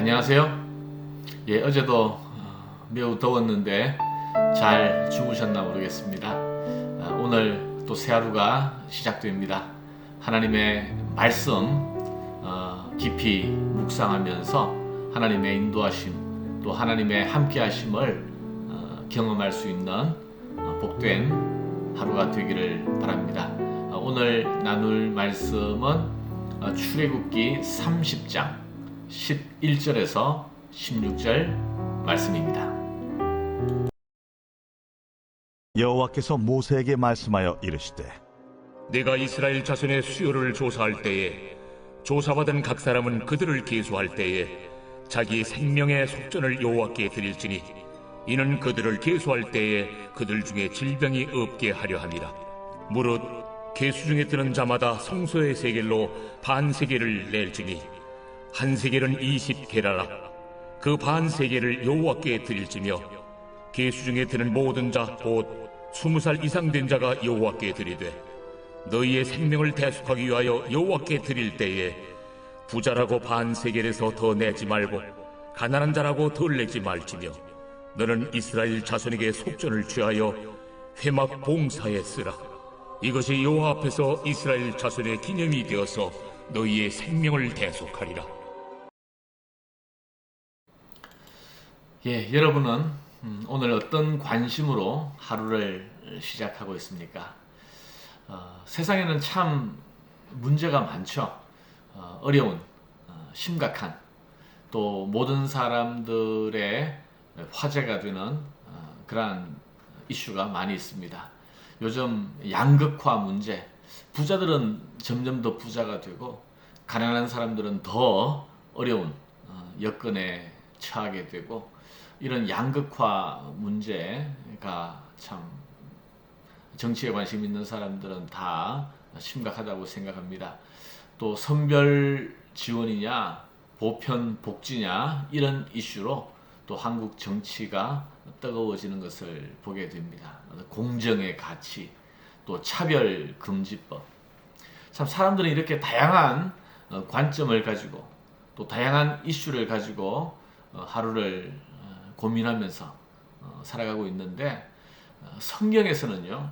안녕하세요. 어제도 매우 더웠는데 잘 주무셨나 모르겠습니다. 오늘 또 새 하루가 시작됩니다. 하나님의 말씀 깊이 묵상하면서 하나님의 인도하심, 또 하나님의 함께하심을 경험할 수 있는 복된 하루가 되기를 바랍니다. 오늘 나눌 말씀은 출애굽기 30장 11절에서 16절 말씀입니다. 여호와께서 모세에게 말씀하여 이르시되 네가 이스라엘 자손의 수요를 조사할 때에 조사받은 각 사람은 그들을 계수할 때에 자기 생명의 속전을 여호와께 드릴지니 이는 그들을 계수할 때에 그들 중에 질병이 없게 하려 함이라. 무릇 계수 중에 드는 자마다 성소의 세겔로 반 세겔을 낼지니 한 세겔은 20게라라. 그 반 세겔을 여호와께 드릴지며 계수 중에 드는 모든 자 곧 20살 이상 된 자가 여호와께 드리되 너희의 생명을 대속하기 위하여 여호와께 드릴 때에 부자라고 반 세겔에서 더 내지 말고 가난한 자라고 덜 내지 말지며 너는 이스라엘 자손에게 속전을 취하여 회막 봉사에 쓰라. 이것이 여호와 앞에서 이스라엘 자손의 기념이 되어서 너희의 생명을 대속하리라. 여러분은 오늘 어떤 관심으로 하루를 시작하고 있습니까? 세상에는 참 문제가 많죠. 어려운, 심각한, 또 모든 사람들의 화제가 되는 그러한 이슈가 많이 있습니다. 요즘 양극화 문제, 부자들은 점점 더 부자가 되고 가난한 사람들은 더 어려운 여건에 처하게 되고, 이런 양극화 문제가 참 정치에 관심 있는 사람들은 다 심각하다고 생각합니다. 또 성별 지원이냐 보편 복지냐 이런 이슈로 또 한국 정치가 뜨거워지는 것을 보게 됩니다. 공정의 가치, 또 차별금지법. 참 사람들은 이렇게 다양한 관점을 가지고 또 다양한 이슈를 가지고 하루를 고민하면서 살아가고 있는데, 성경에서는요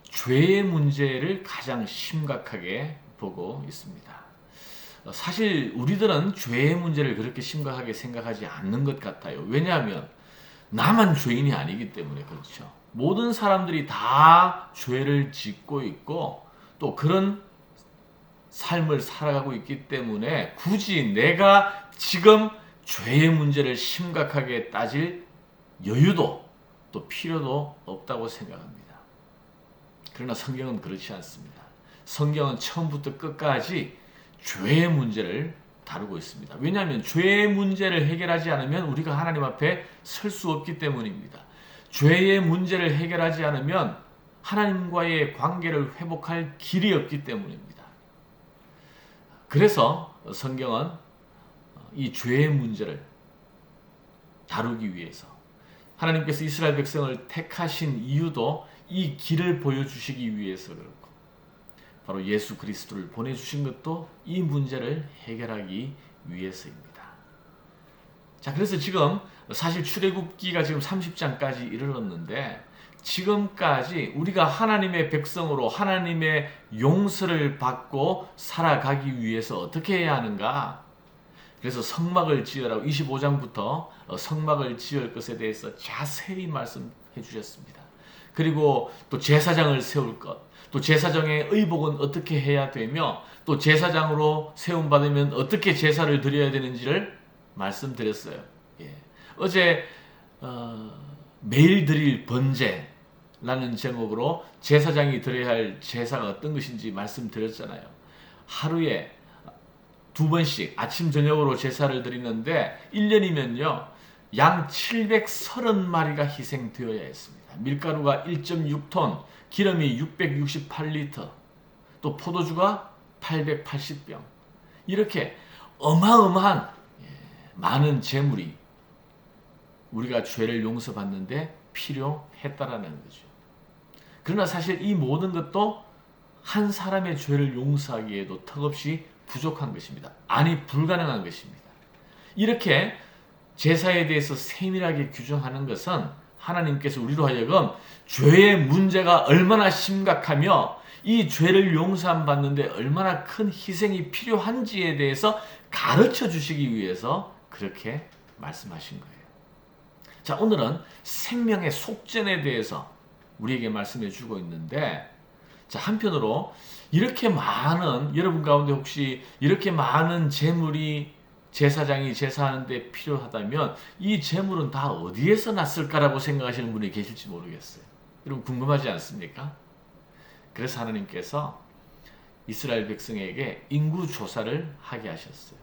죄의 문제를 가장 심각하게 보고 있습니다. 사실 우리들은 죄의 문제를 그렇게 심각하게 생각하지 않는 것 같아요. 왜냐하면 나만 죄인이 아니기 때문에 그렇죠. 모든 사람들이 다 죄를 짓고 있고 또 그런 삶을 살아가고 있기 때문에 굳이 내가 지금 죄의 문제를 심각하게 따질 여유도 또 필요도 없다고 생각합니다. 그러나 성경은 그렇지 않습니다. 성경은 처음부터 끝까지 죄의 문제를 다루고 있습니다. 왜냐하면 죄의 문제를 해결하지 않으면 우리가 하나님 앞에 설 수 없기 때문입니다. 죄의 문제를 해결하지 않으면 하나님과의 관계를 회복할 길이 없기 때문입니다. 그래서 성경은 이 죄의 문제를 다루기 위해서 하나님께서 이스라엘 백성을 택하신 이유도 이 길을 보여주시기 위해서 그렇고, 바로 예수 그리스도를 보내주신 것도 이 문제를 해결하기 위해서입니다. 자, 그래서 지금 사실 출애굽기가 지금 30장까지 이르렀는데, 지금까지 우리가 하나님의 백성으로 하나님의 용서를 받고 살아가기 위해서 어떻게 해야 하는가? 그래서 성막을 지으라고 25장부터 성막을 지을 것에 대해서 자세히 말씀해 주셨습니다. 그리고 또 제사장을 세울 것, 또 제사장의 의복은 어떻게 해야 되며, 또 제사장으로 세움받으면 어떻게 제사를 드려야 되는지를 말씀드렸어요. 어제 매일 드릴 번제라는 제목으로 제사장이 드려야 할 제사가 어떤 것인지 말씀드렸잖아요. 하루에 2번씩 아침 저녁으로 제사를 드리는데 1년이면요 양 730마리가 희생되어야 했습니다. 밀가루가 1.6톤, 기름이 668리터, 또 포도주가 880병, 이렇게 어마어마한 많은 재물이 우리가 죄를 용서받는데 필요했다라는 거죠. 그러나 사실 이 모든 것도 한 사람의 죄를 용서하기에도 턱없이 부족한 것입니다. 아니 불가능한 것입니다. 이렇게 제사에 대해서 세밀하게 규정하는 것은 하나님께서 우리로 하여금 죄의 문제가 얼마나 심각하며 이 죄를 용서함 받는데 얼마나 큰 희생이 필요한지에 대해서 가르쳐 주시기 위해서 그렇게 말씀하신 거예요. 자, 오늘은 생명의 속전에 대해서 우리에게 말씀해 주고 있는데, 자, 한편으로 이렇게 많은, 여러분 가운데 혹시 이렇게 많은 재물이 제사장이 제사하는데 필요하다면 이 재물은 다 어디에서 났을까라고 생각하시는 분이 계실지 모르겠어요. 여러분 궁금하지 않습니까? 그래서 하나님께서 이스라엘 백성에게 인구조사를 하게 하셨어요.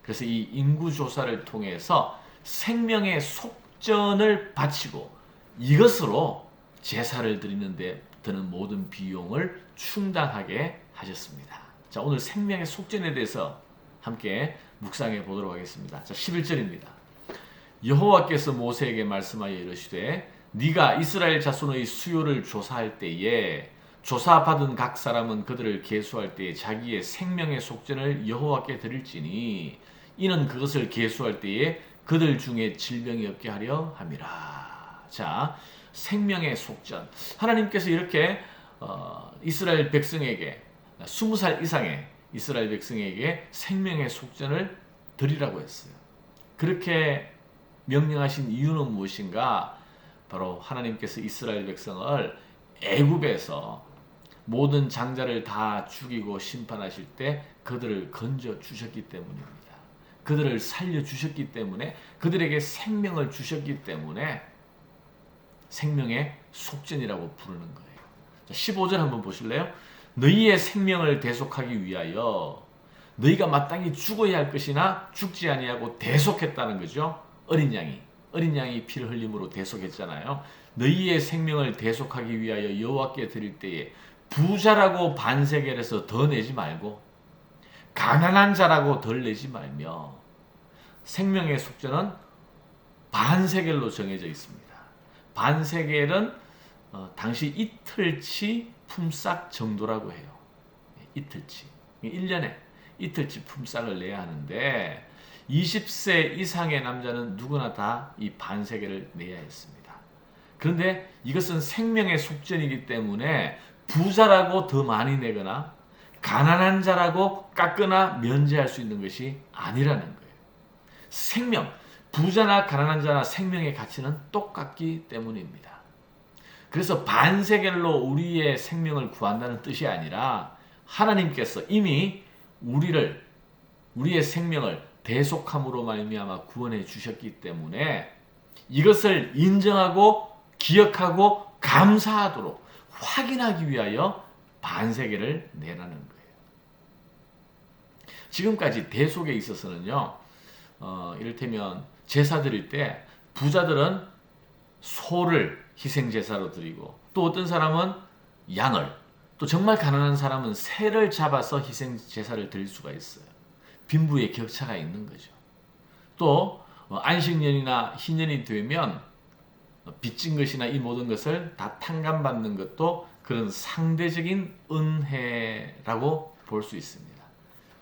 그래서 이 인구조사를 통해서 생명의 속전을 바치고 이것으로 제사를 드리는데 드는 모든 비용을 충당하게 하셨습니다. 자, 오늘 생명의 속전에 대해서 함께 묵상해 보도록 하겠습니다. 자, 11절입니다. 여호와께서 모세에게 말씀하여 이르시되 네가 이스라엘 자손의 수요를 조사할 때에 조사받은 각 사람은 그들을 계수할 때에 자기의 생명의 속전을 여호와께 드릴지니 이는 그것을 계수할 때에 그들 중에 질병이 없게 하려 함이라. 자, 생명의 속전. 하나님께서 이렇게 이스라엘 백성에게 20살 이상의 이스라엘 백성에게 생명의 속전을 드리라고 했어요. 그렇게 명령하신 이유는 무엇인가? 바로 하나님께서 이스라엘 백성을 애굽에서 모든 장자를 다 죽이고 심판하실 때 그들을 건져 주셨기 때문입니다. 그들을 살려 주셨기 때문에, 그들에게 생명을 주셨기 때문에 생명의 속전이라고 부르는 거예요. 자, 15절 한번 보실래요? 너희의 생명을 대속하기 위하여 너희가 마땅히 죽어야 할 것이나 죽지 아니하고 대속했다는 거죠. 어린 양이 피를 흘림으로 대속했잖아요. 너희의 생명을 대속하기 위하여 여호와께 드릴 때에 부자라고 반세겔에서 더 내지 말고 가난한 자라고 덜 내지 말며, 생명의 속전은 반세겔로 정해져 있습니다. 반세겔은 당시 이틀치 품삯 정도라고 해요. 이틀치. 1년에 이틀치 품삯을 내야 하는데 20세 이상의 남자는 누구나 다 이 반세겔을 내야 했습니다. 그런데 이것은 생명의 속전이기 때문에 부자라고 더 많이 내거나 가난한 자라고 깎거나 면제할 수 있는 것이 아니라는 거예요. 생명, 부자나 가난한 자나 생명의 가치는 똑같기 때문입니다. 그래서 반세겔로 우리의 생명을 구한다는 뜻이 아니라 하나님께서 이미 우리의 생명을 대속함으로 말미암아 구원해 주셨기 때문에 이것을 인정하고 기억하고 감사하도록 확인하기 위하여 반세겔을 내라는 거예요. 지금까지 대속에 있어서는요, 이를테면 제사 드릴 때 부자들은 소를 희생 제사로 드리고, 또 어떤 사람은 양을, 또 정말 가난한 사람은 새를 잡아서 희생 제사를 드릴 수가 있어요. 빈부의 격차가 있는 거죠. 또 안식년이나 희년이 되면 빚진 것이나 이 모든 것을 다 탕감받는 것도 그런 상대적인 은혜라고 볼 수 있습니다.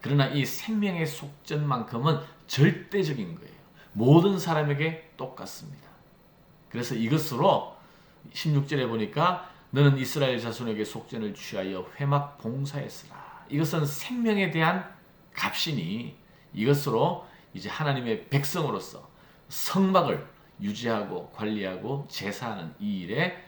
그러나 이 생명의 속전만큼은 절대적인 거예요. 모든 사람에게 똑같습니다. 그래서 이것으로 16절에 보니까 너는 이스라엘 자손에게 속전을 취하여 회막 봉사했으라. 이것은 생명에 대한 값이니 이것으로 이제 하나님의 백성으로서 성막을 유지하고 관리하고 제사하는 이 일에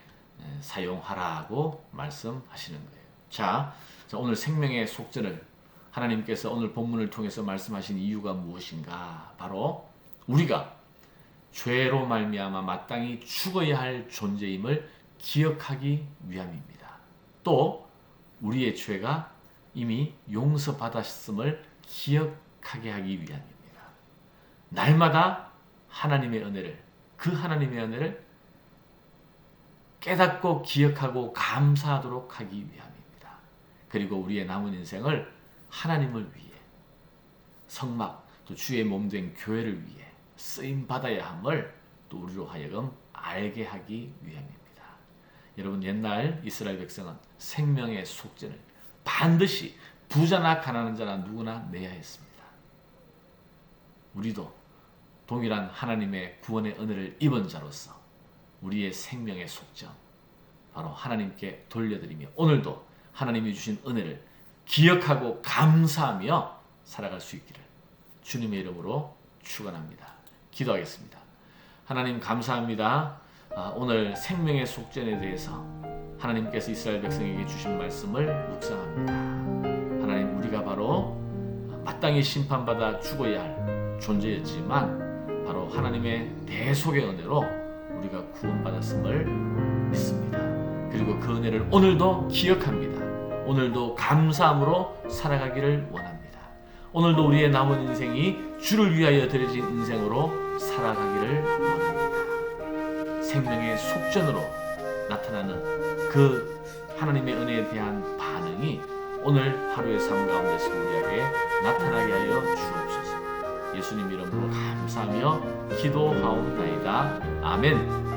사용하라고 말씀하시는 거예요. 자, 오늘 생명의 속전을 하나님께서 오늘 본문을 통해서 말씀하신 이유가 무엇인가? 바로 우리가 죄로 말미암아 마땅히 죽어야 할 존재임을 기억하기 위함입니다. 또 우리의 죄가 이미 용서받았음을 기억하게 하기 위함입니다. 날마다 하나님의 은혜를, 그 하나님의 은혜를 깨닫고 기억하고 감사하도록 하기 위함입니다. 그리고 우리의 남은 인생을 하나님을 위해, 성막, 또 주의 몸된 교회를 위해 쓰임 받아야 함을 또 우리로 하여금 알게 하기 위함입니다. 여러분, 옛날 이스라엘 백성은 생명의 속전을 반드시 부자나 가난한 자나 누구나 내야 했습니다. 우리도 동일한 하나님의 구원의 은혜를 입은 자로서 우리의 생명의 속전 바로 하나님께 돌려드리며 오늘도 하나님이 주신 은혜를 기억하고 감사하며 살아갈 수 있기를 주님의 이름으로 축원합니다. 기도하겠습니다. 하나님 감사합니다. 오늘 생명의 속전에 대해서 하나님께서 이스라엘 백성에게 주신 말씀을 묵상합니다. 하나님, 우리가 바로 마땅히 심판받아 죽어야 할 존재였지만 바로 하나님의 대속의 은혜로 우리가 구원받았음을 믿습니다. 그리고 그 은혜를 오늘도 기억합니다. 오늘도 감사함으로 살아가기를 원합니다. 오늘도 우리의 남은 인생이 주를 위하여 드려진 인생으로 살아가기를 원합니다. 생명의 속전으로 나타나는 그 하나님의 은혜에 대한 반응이 오늘 하루의 삶 가운데서 우리에게 나타나게 하여 주옵소서. 예수님 이름으로 감사하며 기도하옵나이다. 아멘.